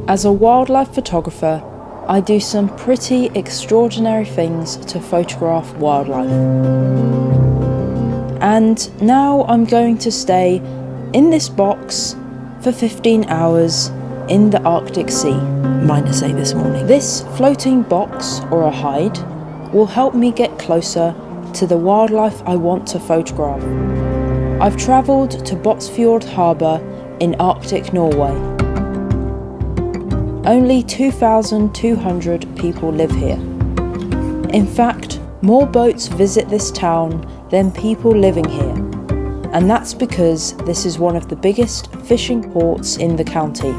As a wildlife photographer, I do some pretty extraordinary things to photograph wildlife. And now I'm going to stay in this box for 15 hours in the Arctic Sea, -8 this morning. This floating box, or a hide, will help me get closer to the wildlife I want to photograph. I've travelled to Båtsfjord Harbour in Arctic Norway. Only 2,200 people live here. In fact, more boats visit this town than people living here, and that's because this is one of the biggest fishing ports in the county.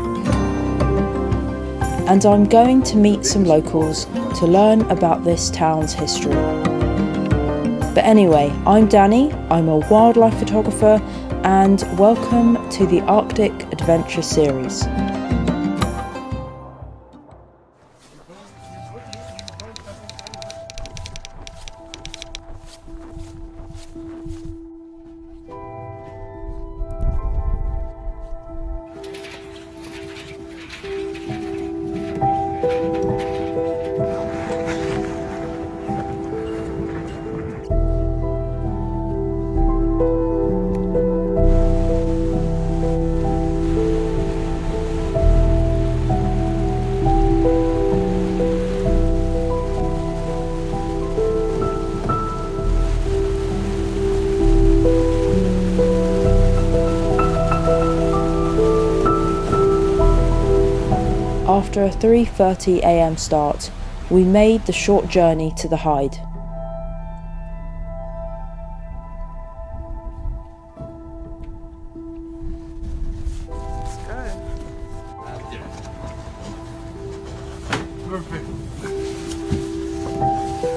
And I'm going to meet some locals to learn about this town's history. But anyway, I'm Danny, I'm a wildlife photographer, and welcome to the Arctic Adventure series. After a 3:30 AM start, we made the short journey to the hide.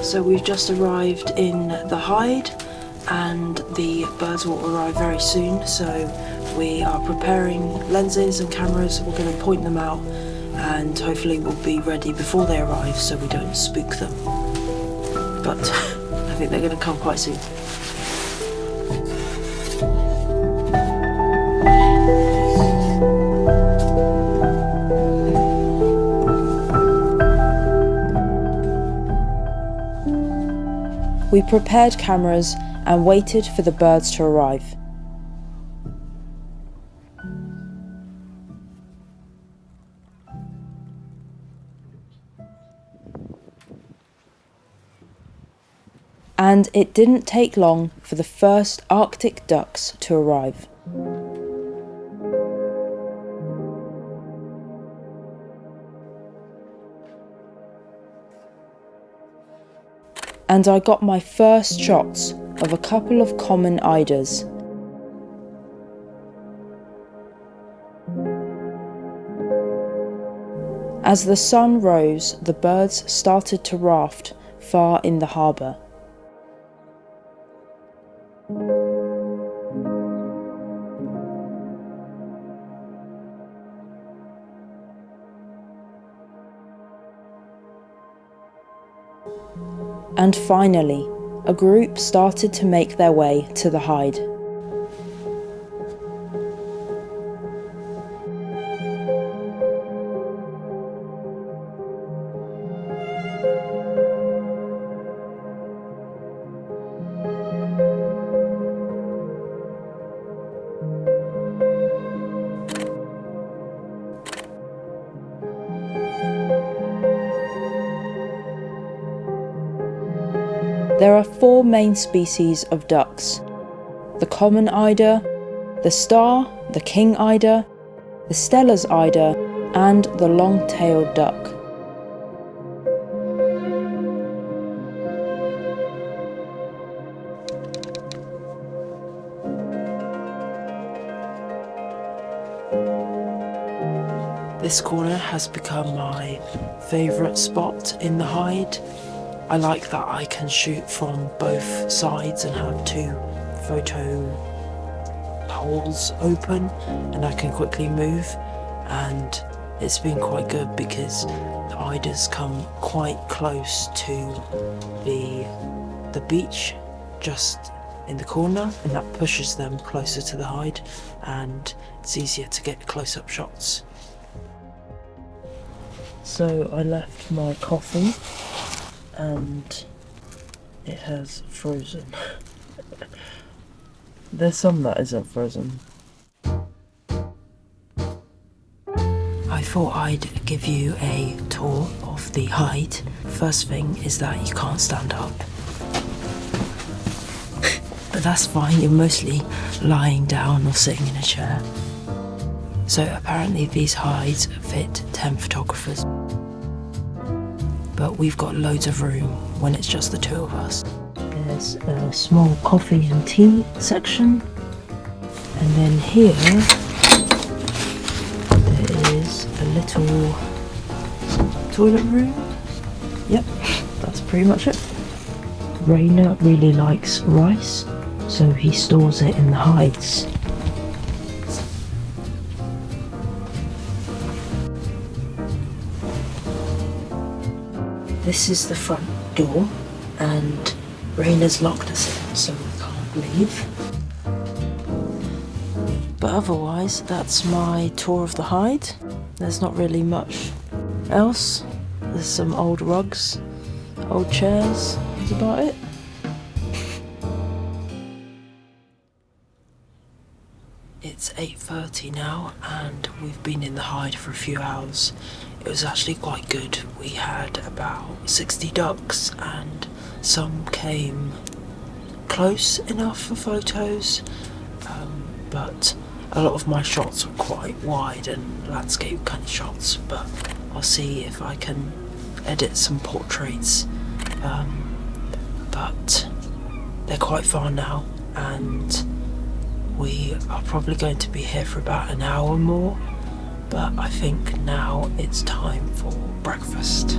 So we've just arrived in the hide, and the birds will arrive very soon, so we are preparing lenses and cameras. We're going to point them out and hopefully we'll be ready before they arrive so we don't spook them. But I think they're going to come quite soon. We prepared cameras and waited for the birds to arrive. And it didn't take long for the first Arctic ducks to arrive. And I got my first shots of a couple of common eiders. As the sun rose, the birds started to raft far in the harbour. And finally, a group started to make their way to the hide. There are 4 main species of ducks: the common eider, the star, the king eider, the Steller's eider, and the long-tailed duck. This corner has become my favourite spot in the hide. I like that I can shoot from both sides and have 2 photo holes open, and I can quickly move, and it's been quite good because the eiders come quite close to the beach just in the corner, and that pushes them closer to the hide, and it's easier to get close-up shots. So I left my coffee and it has frozen. There's some that isn't frozen. I thought I'd give you a tour of the hide. First thing is that you can't stand up. But that's fine, you're mostly lying down or sitting in a chair. So apparently these hides fit 10 photographers. But we've got loads of room when it's just the two of us. There's a small coffee and tea section. And then here, there is a little toilet room. Yep, that's pretty much it. Rainer really likes rice, so he stores it in the hides. This is the front door, and Rainer's locked us in, so we can't leave. But otherwise, that's my tour of the hide. There's not really much else. There's some old rugs, old chairs, that's about it. It's 8:30 now and we've been in the hide for a few hours. It was actually quite good. We had about 60 ducks and some came close enough for photos, but a lot of my shots were quite wide and landscape kind of shots, but I'll see if I can edit some portraits, but they're quite far now and we are probably going to be here for about an hour more, but I think now it's time for breakfast.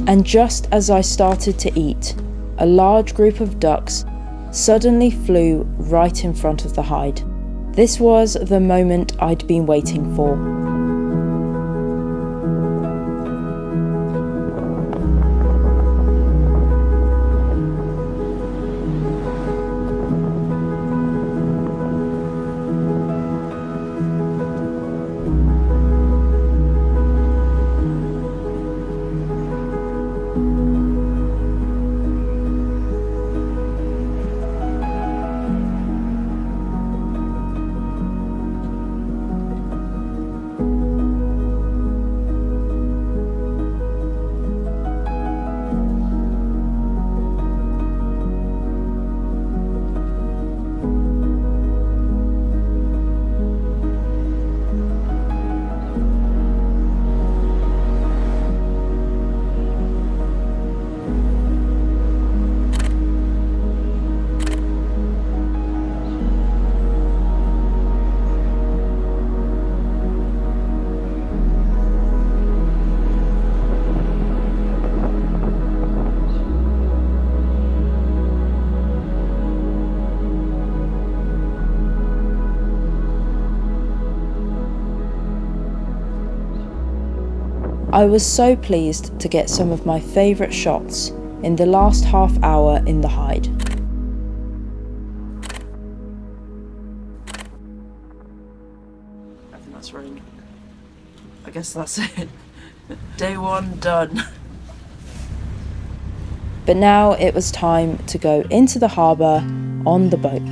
And just as I started to eat, a large group of ducks suddenly flew right in front of the hide. This was the moment I'd been waiting for. I was so pleased to get some of my favourite shots in the last half hour in the hide. I think that's right. I guess that's it. Day one done. But now it was time to go into the harbour on the boat.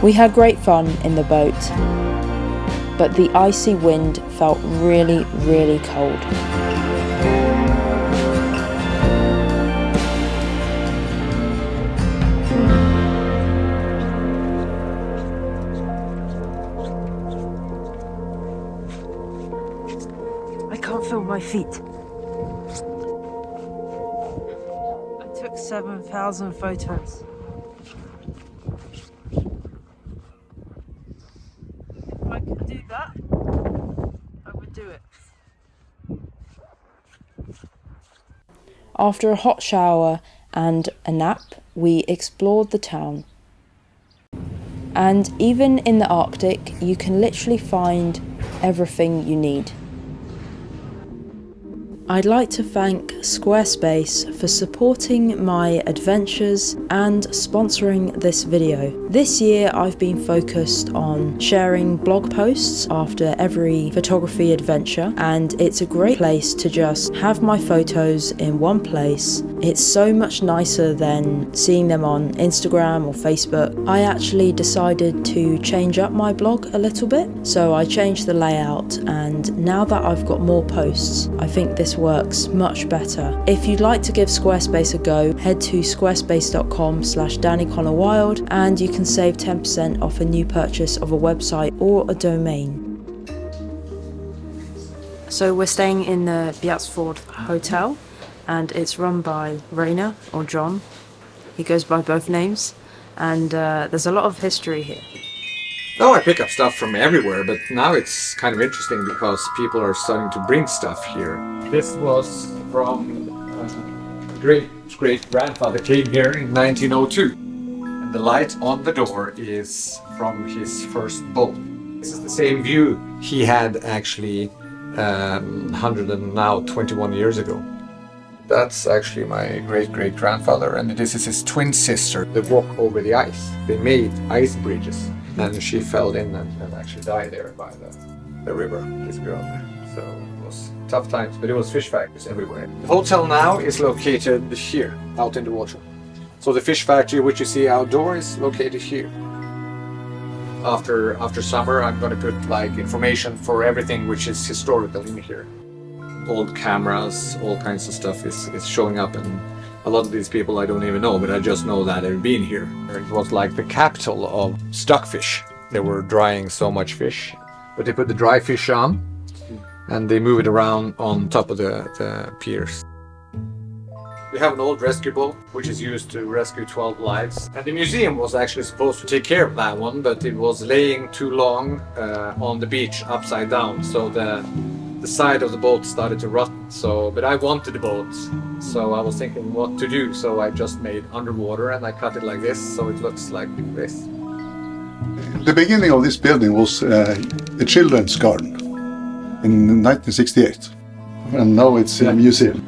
We had great fun in the boat, but the icy wind felt really, really cold. I can't feel my feet. I took 7,000 photos. If I could do that, I would do it. After a hot shower and a nap, we explored the town. And even in the Arctic, you can literally find everything you need. I'd like to thank Squarespace for supporting my adventures and sponsoring this video. This year I've been focused on sharing blog posts after every photography adventure, and it's a great place to just have my photos in one place. It's so much nicer than seeing them on Instagram or Facebook. I actually decided to change up my blog a little bit, so I changed the layout, and now that I've got more posts, I think this works much better. If you'd like to give Squarespace a go, head to squarespace.com/daniconnorwild and you can save 10% off a new purchase of a website or a domain. So we're staying in the Båtsfjord Hotel, and it's run by Rainer, or John. He goes by both names, and there's a lot of history here. Now I pick up stuff from everywhere, but now it's kind of interesting because people are starting to bring stuff here. This was from great-grandfather came here in 1902. And the light on the door is from his first boat. This is the same view he had actually 121 years ago. That's actually my great-great-grandfather, and this is his twin sister. They walk over the ice. They made ice bridges. And she fell in and actually died there by the river, this girl there. So it was tough times, but it was fish factories everywhere. The hotel now is located here, out in the water. So the fish factory, which you see outdoor, is located here. After summer, I'm going to put like information for everything which is historical in here. Old cameras, all kinds of stuff is showing up, and a lot of these people I don't even know, but I just know that they've been here. It was like the capital of stockfish. They were drying so much fish, but they put the dry fish on and they move it around on top of the piers. We have an old rescue boat which is used to rescue 12 lives, and the museum was actually supposed to take care of that one, but it was laying too long on the beach upside down, so the side of the boat started to rot. But I wanted the boat, so I was thinking what to do, so I just made underwater and I cut it like this, so it looks like this. The beginning of this building was a children's garden in 1968, and now it's a museum.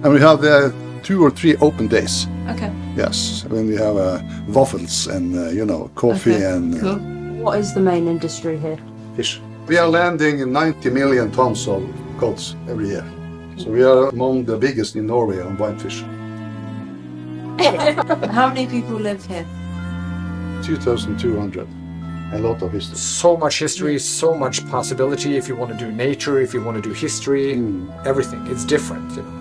And we have 2 or 3 open days. Okay. Yes, when we have waffles and coffee. Okay, and cool. What is the main industry here? fish. We are landing 90 million tons of cods every year. So we are among the biggest in Norway on whitefish. How many people live here? 2,200. A lot of history. So much history, so much possibility. If you want to do nature, if you want to do history, everything. It's different, you know.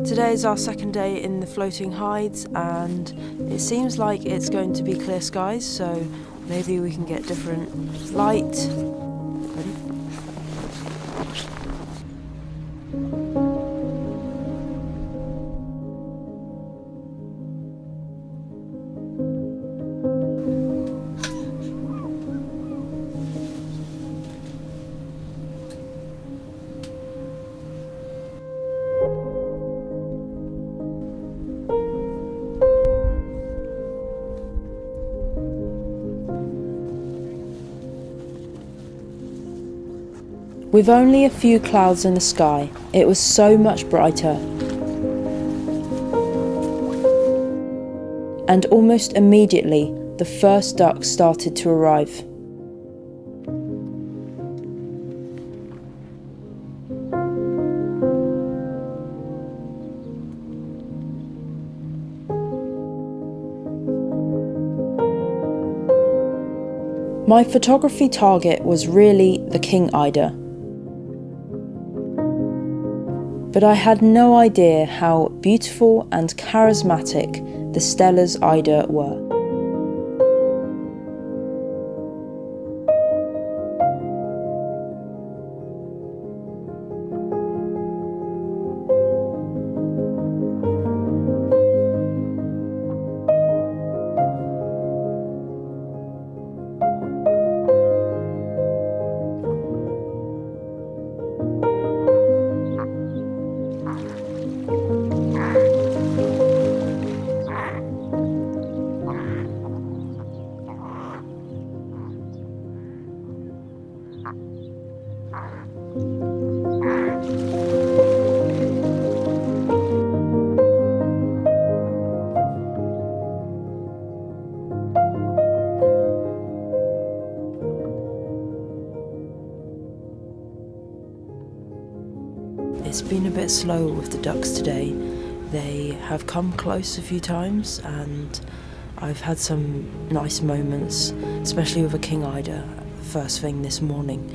Today is our second day in the floating hides, and it seems like it's going to be clear skies, so maybe we can get different light. Ready? With only a few clouds in the sky, it was so much brighter. and almost immediately the first ducks started to arrive. My photography target was really the king eider, but I had no idea how beautiful and charismatic the Steller's eider were. It's been a bit slow with the ducks today. They have come close a few times and I've had some nice moments, especially with a king eider first thing this morning,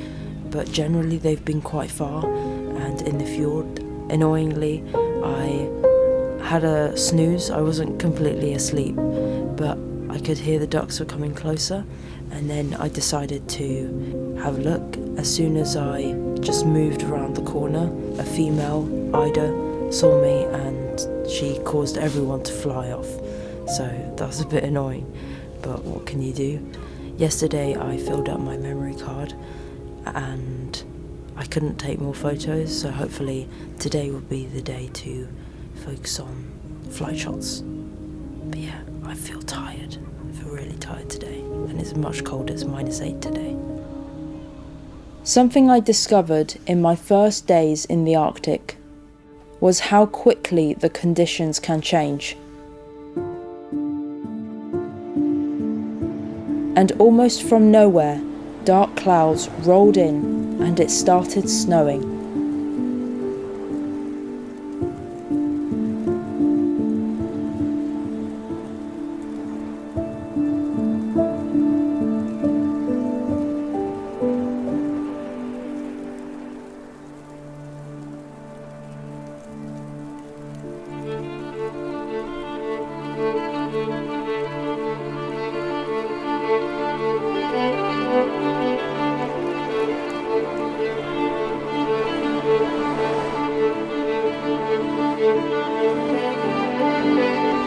but generally they've been quite far and in the fjord. Annoyingly, I had a snooze. I wasn't completely asleep, but I could hear the ducks were coming closer, and then I decided to have a look. As soon as I just moved around the corner, a female eider saw me and she caused everyone to fly off. So that was a bit annoying, but what can you do? Yesterday I filled up my memory card and I couldn't take more photos, so hopefully today will be the day to focus on flight shots. But yeah, I feel tired. I feel really tired today, and it's much colder. It's -8 today. Something I discovered in my first days in the Arctic was how quickly the conditions can change. And almost from nowhere, dark clouds rolled in and it started snowing.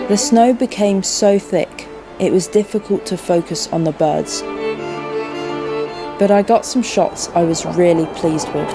The snow became so thick, it was difficult to focus on the birds. But I got some shots I was really pleased with.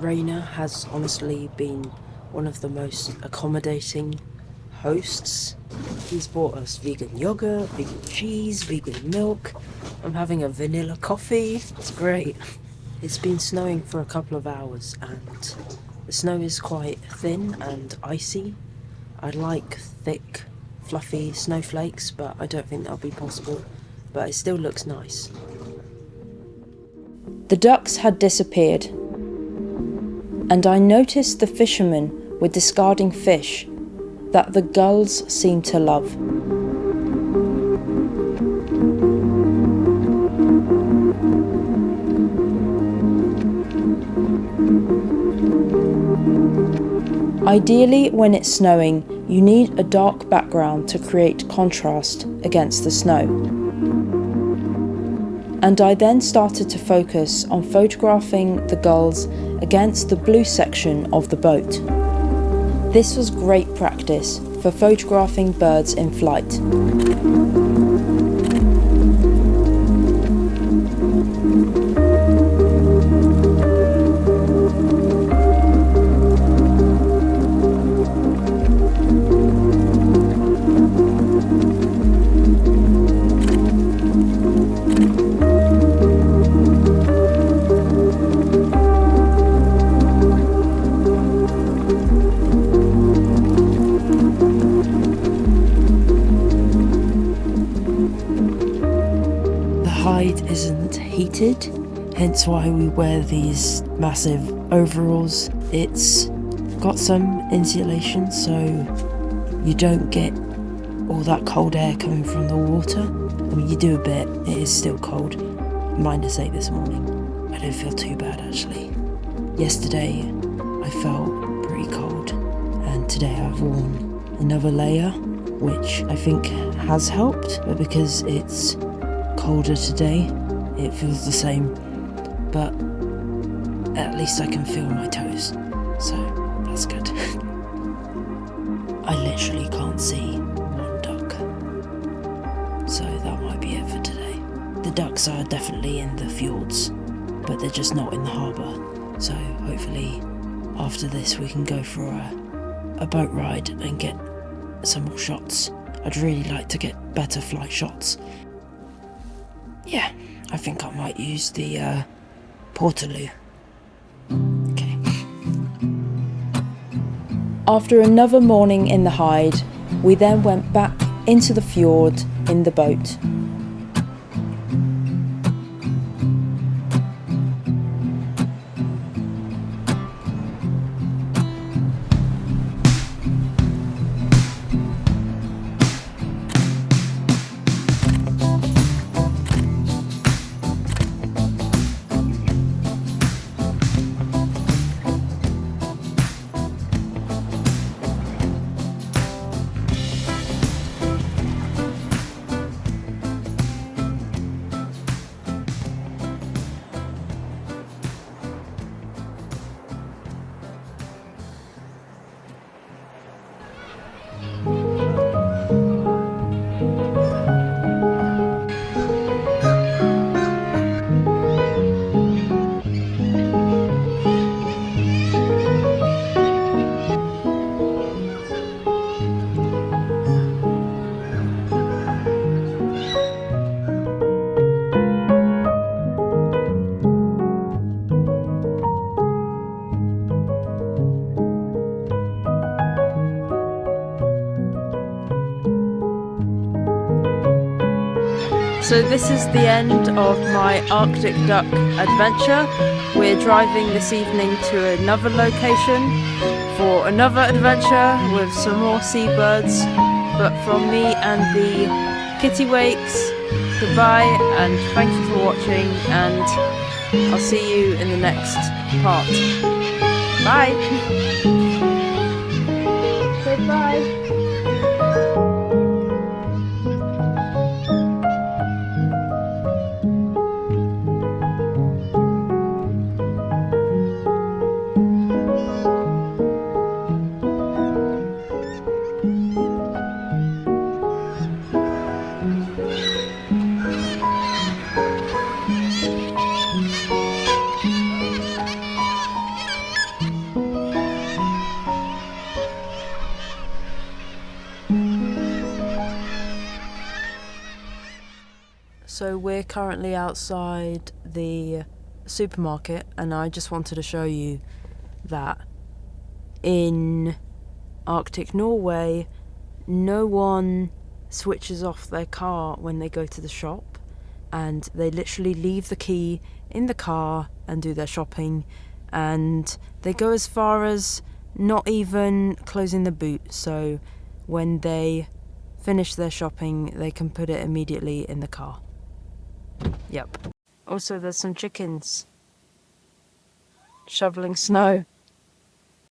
Rainer has honestly been one of the most accommodating hosts. He's bought us vegan yogurt, vegan cheese, vegan milk. I'm having a vanilla coffee. It's great. It's been snowing for a couple of hours and the snow is quite thin and icy. I like thick, fluffy snowflakes, but I don't think that'll be possible. But it still looks nice. The ducks had disappeared, and I noticed the fishermen were discarding fish that the gulls seemed to love. Ideally, when it's snowing, you need a dark background to create contrast against the snow. and I then started to focus on photographing the gulls against the blue section of the boat. This was great practice for photographing birds in flight. Isn't heated, hence why we wear these massive overalls. It's got some insulation so you don't get all that cold air coming from the water. I mean, you do a bit, it is still cold. -8 this morning. I don't feel too bad actually. Yesterday I felt pretty cold, and today I've worn another layer, which I think has helped, but because it's colder today, it feels the same, but at least I can feel my toes, so that's good. I literally can't see one duck, so that might be it for today. The ducks are definitely in the fjords, but they're just not in the harbour, so hopefully after this we can go for a boat ride and get some more shots. I'd really like to get better flight shots. Yeah, I think I might use the Portaloo. Okay. After another morning in the hide, we then went back into the fjord in the boat. So this is the end of my Arctic duck adventure. We're driving this evening to another location for another adventure with some more seabirds. But from me and the kittiwakes, goodbye and thank you for watching, and I'll see you in the next part. Bye! Goodbye! So we're currently outside the supermarket, and I just wanted to show you that in Arctic Norway, no one switches off their car when they go to the shop, and they literally leave the key in the car and do their shopping, and they go as far as not even closing the boot, so when they finish their shopping they can put it immediately in the car. Yep. Also there's some chickens shoveling snow.